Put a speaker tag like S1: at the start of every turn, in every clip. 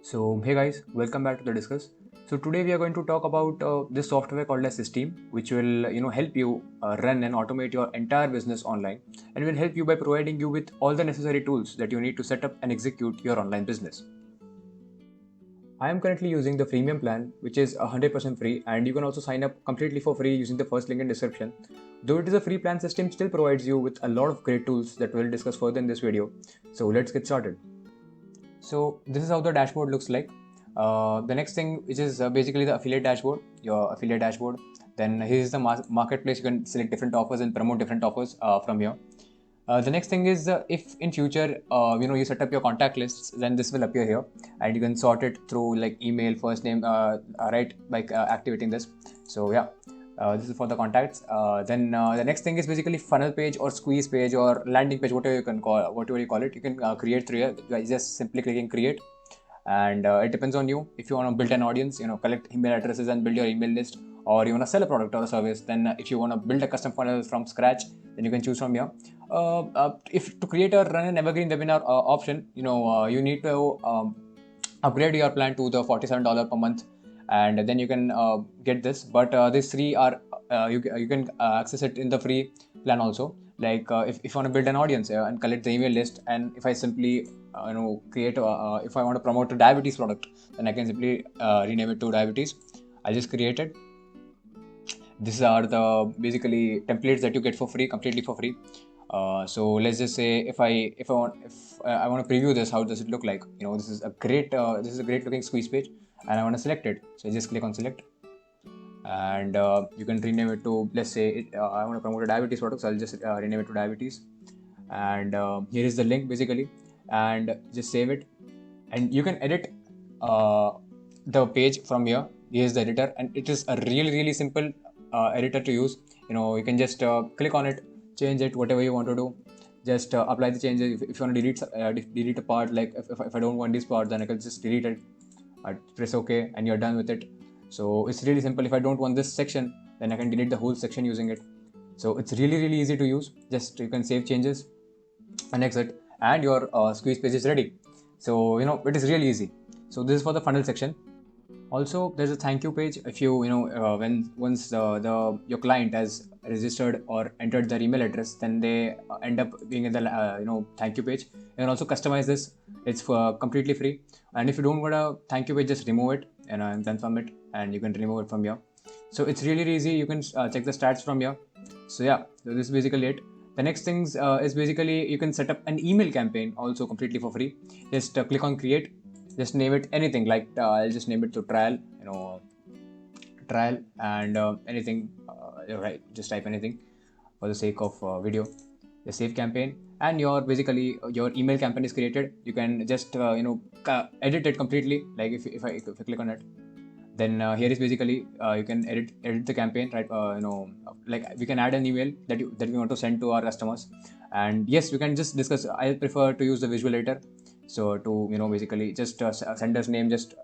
S1: So hey guys, welcome back to the Discuss. So today we are going to talk about this software called as System, which will help you run and automate your entire business online, and will help you by providing you with all the necessary tools that you need to set up and execute your online business. I am currently using the freemium plan, which is 100% free, and you can also sign up completely for free using the first link in description. Though it is a free plan, System still provides you with a lot of great tools that we'll discuss further in this video. So let's get started. So this is how the dashboard looks like. The next thing, which is basically the affiliate dashboard, your affiliate dashboard. Then here is the marketplace. You can select different offers and promote different offers from here. The next thing is if in future you set up your contact lists, then this will appear here, and you can sort it through like email, first name, right, by activating this. So yeah, this is for the contacts. Then the next thing is basically funnel page or squeeze page or landing page, whatever you call it. You can create through here by just simply clicking create, and it depends on you. If you want to build an audience, collect email addresses and build your email list, or you want to sell a product or a service, then if you want to build a custom funnel from scratch, then you can choose from here. If to create or run an evergreen webinar option, you need to upgrade your plan to the $47 per month, and then you can get this. But these three are you can access it in the free plan also. Like if you want to build an audience and collect the email list, and if I simply create if I want to promote a diabetes product, then I can simply rename it to diabetes. I just create it. These are the basically templates that you get for free, completely for free. So let's just say if I want to preview this, how does it look like? This is a great looking squeeze page, and I want to select it. So I just click on select, and you can rename it to, let's say I want to promote a diabetes product, so I'll just rename it to diabetes. And here is the link basically, and just save it, and you can edit the page from here. Here's the editor, and it is a really simple editor to use. You can just click on it, change it, whatever you want to do. Just apply the changes. If you want to delete a part, like if I don't want this part, then I can just delete it. I press OK, and you're done with it. So it's really simple. If I don't want this section, then I can delete the whole section using it. So it's really easy to use. Just you can save changes and exit, and your squeeze page is ready. So it is really easy. So this is for the funnel section. Also, there's a thank you page. If when once your client has registered or entered their email address, then they end up being in the thank you page. You can also customize this. It's completely free. And if you don't want a thank you page, just remove it and confirm it, and you can remove it from here. So it's really easy. You can check the stats from here. So yeah, so this is basically it. The next things is basically you can set up an email campaign also completely for free. Just click on create. Just name it anything, like I'll just name it to trial, trial, and anything, right, just type anything for the sake of video. The save campaign, and basically your email campaign is created. You can just edit it completely, like if I click on it, then here is basically you can edit the campaign, right? Like we can add an email that we want to send to our customers, and yes, we can just discuss. I prefer to use the visual editor. So to basically just sender's name, just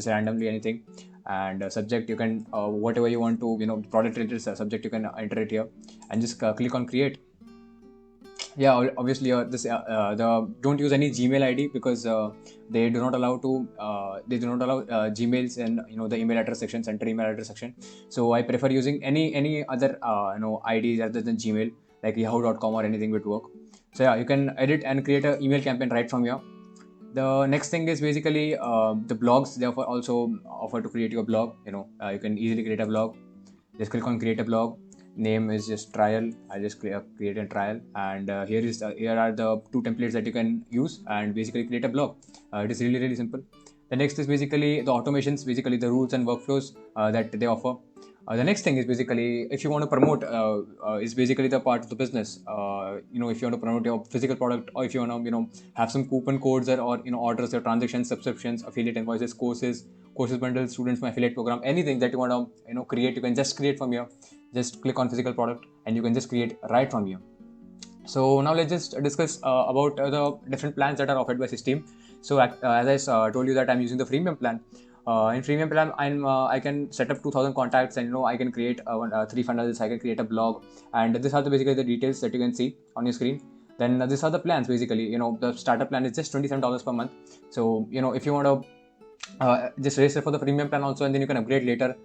S1: randomly anything, and subject, you can whatever you want to product related subject, you can enter it here, and just click on create. Yeah, obviously don't use any Gmail ID, because they do not allow Gmails in the email address section, center email address section. So I prefer using any other IDs other than Gmail, like yahoo.com or anything would work. So yeah, you can edit and create an email campaign right from here. The next thing is basically the blogs. They also offer to create your blog. You can easily create a blog. Just click on create a blog. Name is just trial. I just create a trial, and here are the two templates that you can use and basically create a blog. It is really simple. The next is basically the automations, basically the rules and workflows that they offer. The next thing is basically if you want to promote is basically the part of the business. If you want to promote your physical product, or if you want to have some coupon codes or orders or transactions, subscriptions, affiliate invoices, courses bundles, students from affiliate program, anything that you want to create, you can just create from here. Just click on physical product, and you can just create right from here. So now let's just discuss about the different plans that are offered by System. So as I told you that I'm using the freemium plan. In freemium plan, I can set up 2,000 contacts, and I can create 3 funnels. I can create a blog, and these are basically the details that you can see on your screen. Then these are the plans basically. The starter plan is just $27 per month. So if you want to just register for the premium plan also, and then you can upgrade later.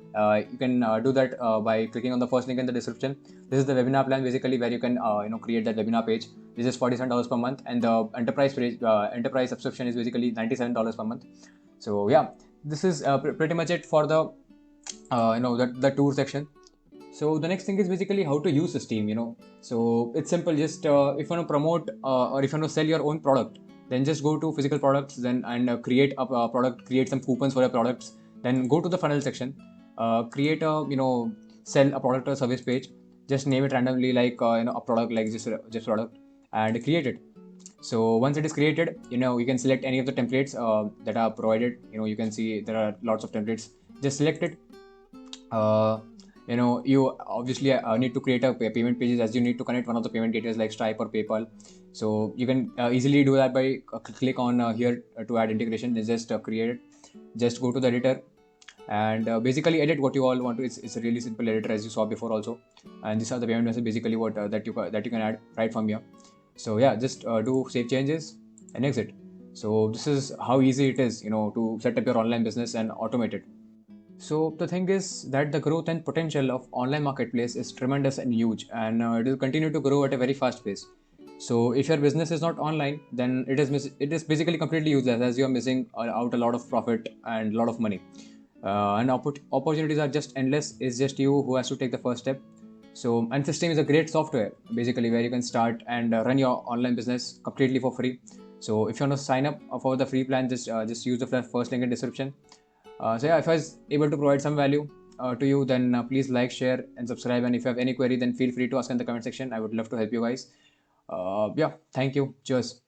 S1: You can do that by clicking on the first link in the description. This is the webinar plan, basically, where you can create that webinar page. This is $47 per month, and the enterprise subscription is basically $97 per month. So yeah, this is pretty much it for the the tour section. So the next thing is basically how to use Steam. So it's simple. Just if you want to promote or if you want to sell your own product, then just go to physical products, then and create a product, create some coupons for your products. Then go to the funnel section, create a sell a product or service page. Just name it randomly, like a product, like just product, and create it. So once it is created, you can select any of the templates that are provided. You can see there are lots of templates. Just select it. You obviously need to create a payment pages, as you need to connect one of the payment gateways like Stripe or PayPal. So you can easily do that by click on here to add integration. Just create it. Just go to the editor and basically edit what you all want to. It's a really simple editor, as you saw before also. And these are the payment messages, basically what that you can add right from here. So yeah, just do save changes and exit. So this is how easy it is, to set up your online business and automate it. So the thing is that the growth and potential of online marketplace is tremendous and huge, and it will continue to grow at a very fast pace. So if your business is not online, then it is basically completely useless, as you are missing out a lot of profit and a lot of money. And opportunities are just endless. It's just you who has to take the first step. So, and System is a great software, basically, where you can start and run your online business completely for free. So if you want to sign up for the free plan, just use the first link in description. So yeah, if I was able to provide some value to you, then please like, share, and subscribe. And if you have any query, then feel free to ask in the comment section. I would love to help you guys. Yeah, thank you. Cheers.